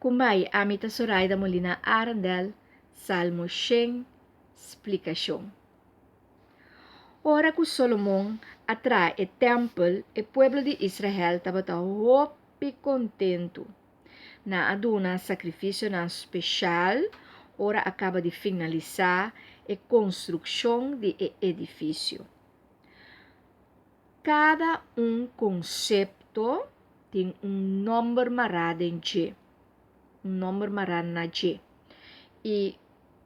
Kumai Amita Zoraida Molina Arandel, Salmo 100, explicação. Ora que Solomon atrai o templo, o povo de Israel estava hopi contento. Na aduna sacrifício na especial, ora acaba de finalizar a construção do edifício. Cada conceito tem número marado em G. Número marado na G. E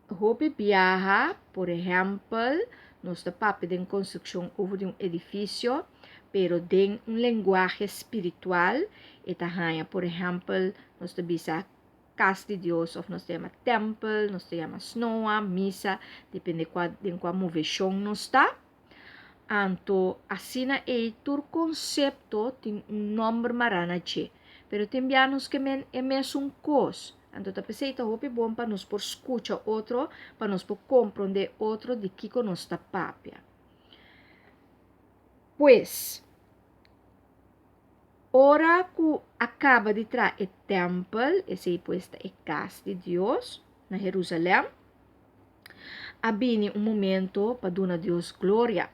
hopi viaja, por exemplo, nós estamos em construção de edifício, pero tem linguagem espiritual, e tahanha, por exemplo, nós estamos casa de Deus, ou nós temos templo, nós temos snowa, missa, depende de qual moveção nós está. Anto, assim é o conceito tem número marana che, pero tem bianos que é mesmo coisa. Então, tá pensando que é bom para nós por escutar outro, para nós por compreender outro de que nós está papia. Pois, ora que acaba de trazer o templo, esse pois é a casa de Deus na Jerusalém, abine momento para dar a Deus glória.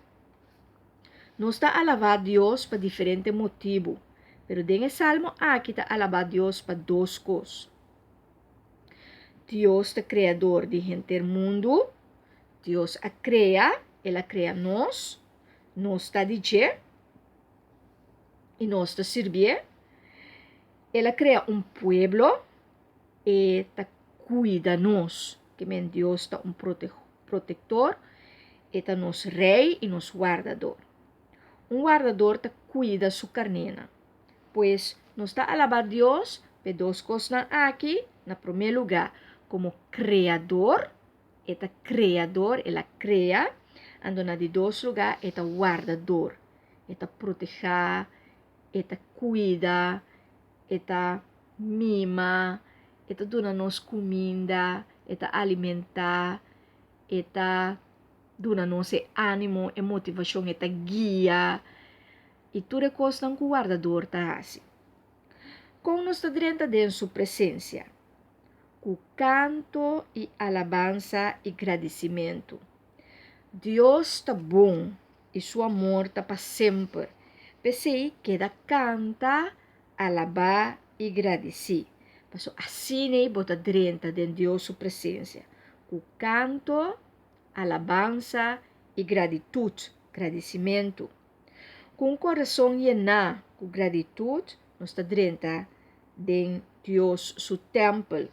Nós está a alabar Deus para diferentes motivos, pero nesse salmo aqui está a alabar Deus para duas coisas. Deus é criador de gente do mundo, Deus a cria, Ele cria nós está de G, e nós está servir. Ele cria pueblo, e está cuida nós, que Deus está protetor, e está nos rei e nos guardador. Guardador te cuida su carnena. Pues nos está alabar Dios por dos cosas aquí. En primer lugar, como creador. Eta creador, Él crea. Ando na de dos lugar, eta guardador. Eta proteger, eta cuida, eta mima, eta dona nos comida, eta alimentar, eta dona nos ânimo e motivação, eta guia. E tudo coisa que o guardador está assim. Com nós dentro de sua presença, com canto e alabança e agradecimento. Deus está bom e seu amor está para sempre. Pensei que da canta, alabar e agradecer. Assim é bota dentro de Deus sua presença. Com canto, alabança e agradecimento. Com o coração lleno com gratitude, nós está dentro de Deus, seu templo.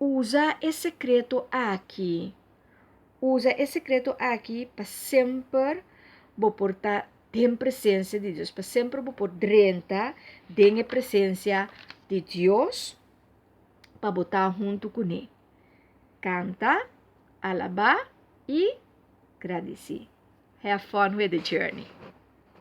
Usa esse secreto aqui. Usa esse secreto aqui para sempre vou portar em presença de Deus, para sempre vou por dentro da presença de Deus, para botar junto com Ele. Canta, alabar e agradecer. Have fun with the journey.